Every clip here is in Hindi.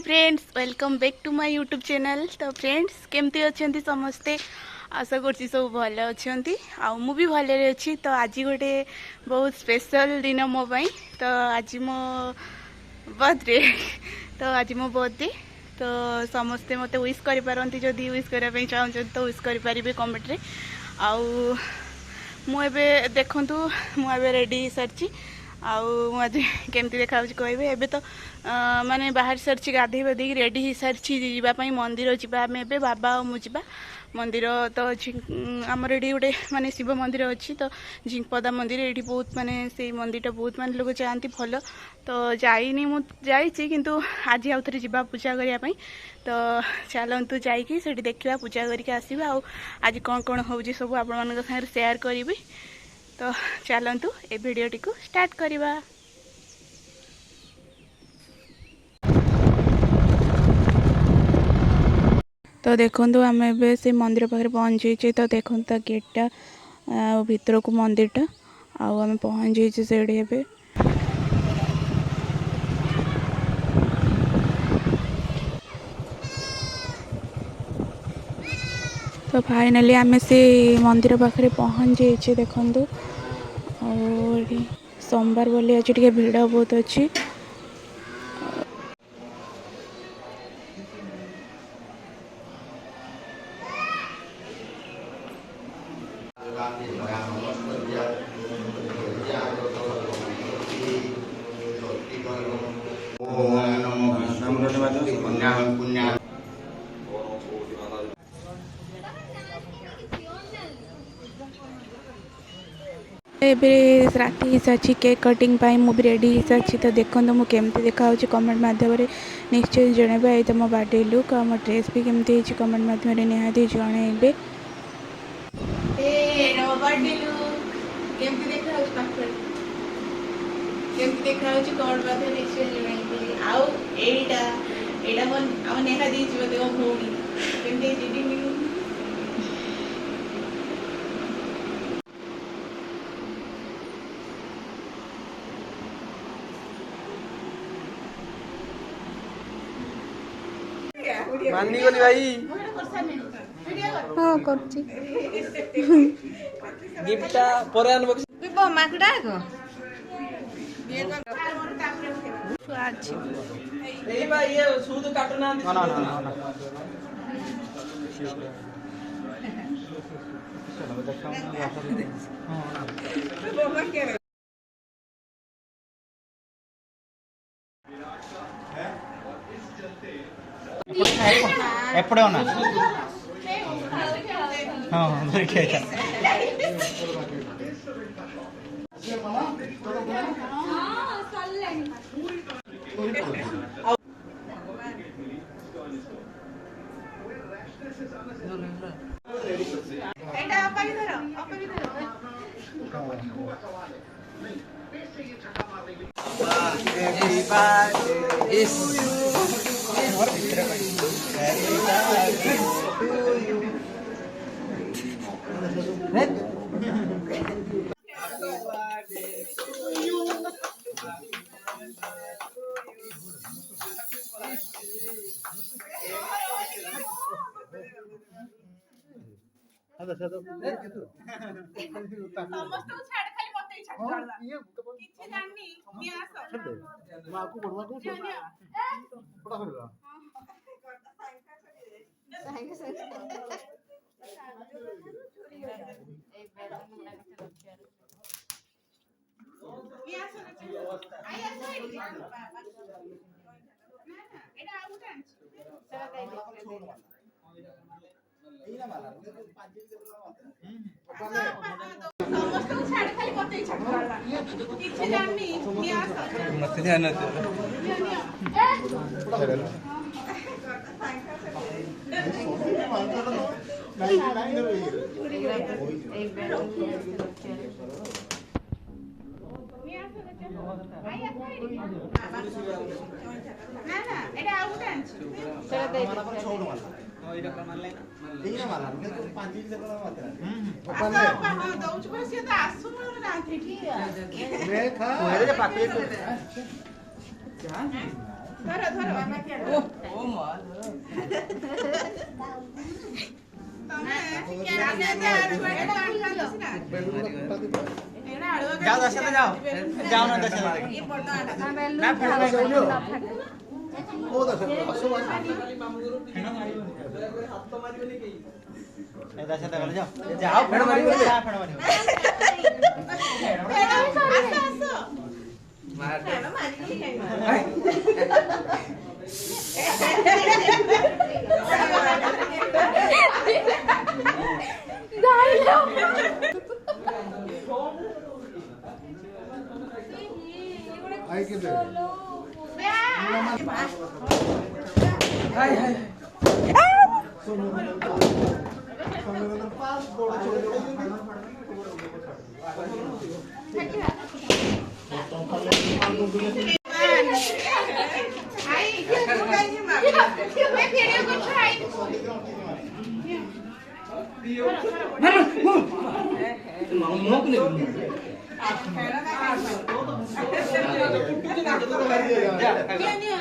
Friends welcome back to my YouTube channel. तो फ्रेंड्स केमती अच्छे समस्ते आशा कर सब भल अच्छा आउ भी भले अच्छी। तो आज गोटे बहुत स्पेशल दिन मो पाई। तो आज मो बर्थडे तो आज मो बर्थडे तो समस्ते मत विश करपारती जदि विश करने चाहते तो विश करें कमेंट रे। आउ मुझे देखु मुझे रेडी सारी आज केमती देखा कहे एबे तो माने बाहर सारी गाधे बाधे रेडी हो सारी जावाई मंदिर जाम ए बाबा और मुझा मंदिर तो आमर ये गोटे माने शिव मंदिर अच्छी। तो झिंकपदा मंदिर ये बहुत माने से मंदिर बहुत माने लोग जाती भल। तो जाइनी मुझे किंतु आज आउ थे जा पूजा करने। तो चलतु जाकि देखा पूजा करके आसवा आज कौन कौन हो सब आपण सागर सेयार करी। तो चलतु ए भिडियोटी को स्टार्ट करवा। तो देखो आम ए से मंदिर पाखे पहुँचे। तो देखो तो गेटा भीतर को मंदिरटा आम पहुँचे से तो फाइनाली आम से मंदिर पाखे पहुँचे। देखु और सोमवार बोली आज टे भिड़ बहुत अच्छी। एबे राति हो सारी केक कटिंग पाई मु भी रेडी हो सारी। तो देखो मुझे केमती देखा कमेंट माध्यम निश्चय जनइबे। ये तो मो बर्थडे लुक और मो ड्रेस भी केमती कमेंट माध्यम निहाती जनइबे। मानी गली भाई हाँ करछि गिफ्टटा परे अनबॉक्स बिबो माकड़ा को अछि ए भाई ये सूद काटो ना ना ना ना ఎప్పుడే ఉన్నా దొరికే ଓ ମା ଯାଅ ଦଶଟା ଯାଅ ଯାଅ ନା ଦଶଟା ନା ଦଶଟା ଗଲେ ଯାଅ ଯାଅ ଫେଣ ମାରିବ ଫେଣ ମାରିବ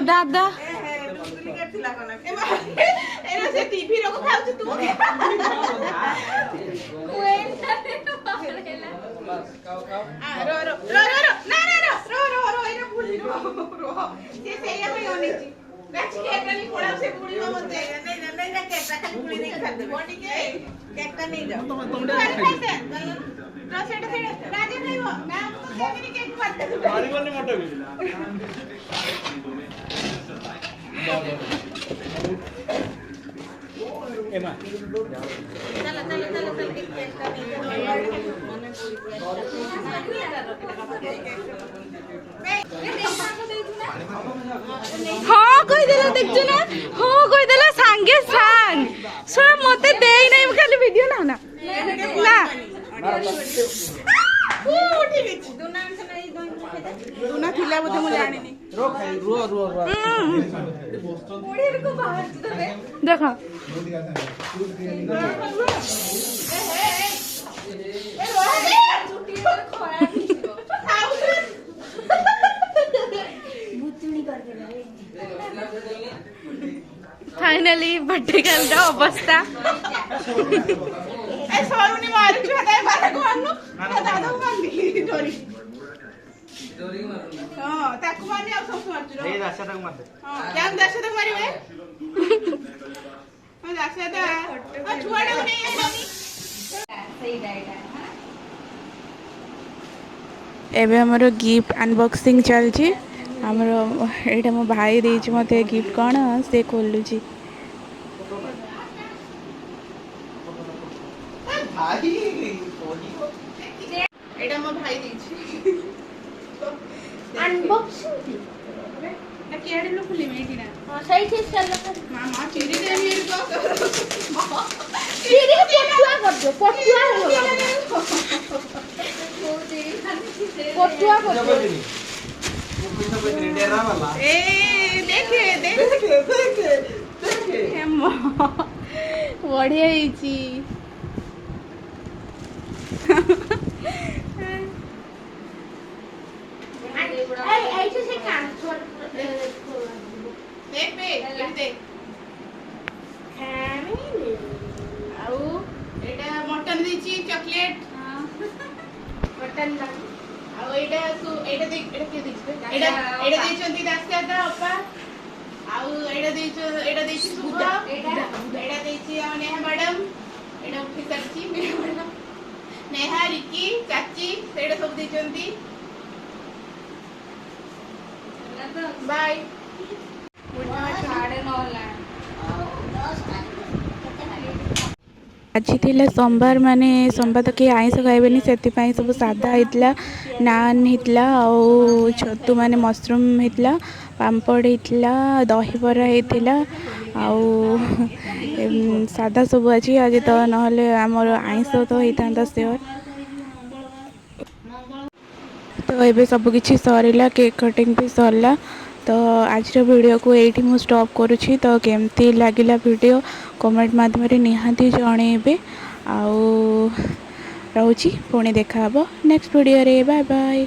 दादा हाँ कहीदेला देखु ना हाँ कहीदेला सांगे सांग सुना मते देई नहीं खाली वीडियो ना ना ना दुना थिला बोधे मु जानिनी रो खाई रो रो रो देखो फाइनली भट्टिकल रो अवस्था ए सोरुनी मारू छुआ बारा को अन्नु दादा मारली डोरी डोरी मारू हां ताकू मारनी आ सब मारछु रो ए दासा तक मार दे हां जान दासा तक मारिबे हां दासा दा आ छुआडा नहीं है मम्मी सही डाइटा एबे हमरो गिफ्ट अनबॉक्सिंग चलछि हमरो एटा मो भाई देछि मते गिफ्ट कोन से खोलुछि भाई एटा मो भाई देछि अनबॉक्सिंग ना केडे लो खुली मेटी ना हां सही ठीक चल मामा चिरी दे मेरे को चिरी पटुआ कर दो पटुआ हो पटुआ कर दो ए देखे देखे देखे हेमो बढ़िया ହେଇଛି ऐसे से ट्रांसफर देख बे देख आउ एटा मटन देछि चॉकलेट मटन आउ एटा देख एटा के देछि एटा देछंती दास्यादा अपा आउ एटा देछि सुबा एटा देछि आ नेहा मैडम एटा उठी करछि मैडम नेहा रिकी चाची एटा सब देछंती बाय आज थिला सोमवार माने सोमवार तो किए आइंस खाइबेनी से सब सादा होता नान होता छतु माने मशरूम होता पापड़ होता दहीबरा होता आउ सादा सब अच्छी आज तो नहले आमर आइंस तो होता श्योर तो ये सबकि सरला केक कटिंग भी सरला तो आज वीडियो को ये मुझे स्टॉप करुँची तो केमती लगिला वीडियो कमेंट माध्यम निहाती जनइबे आउ रोची पुणी देखा नेक्स्ट वीडियो रे बाय बाय।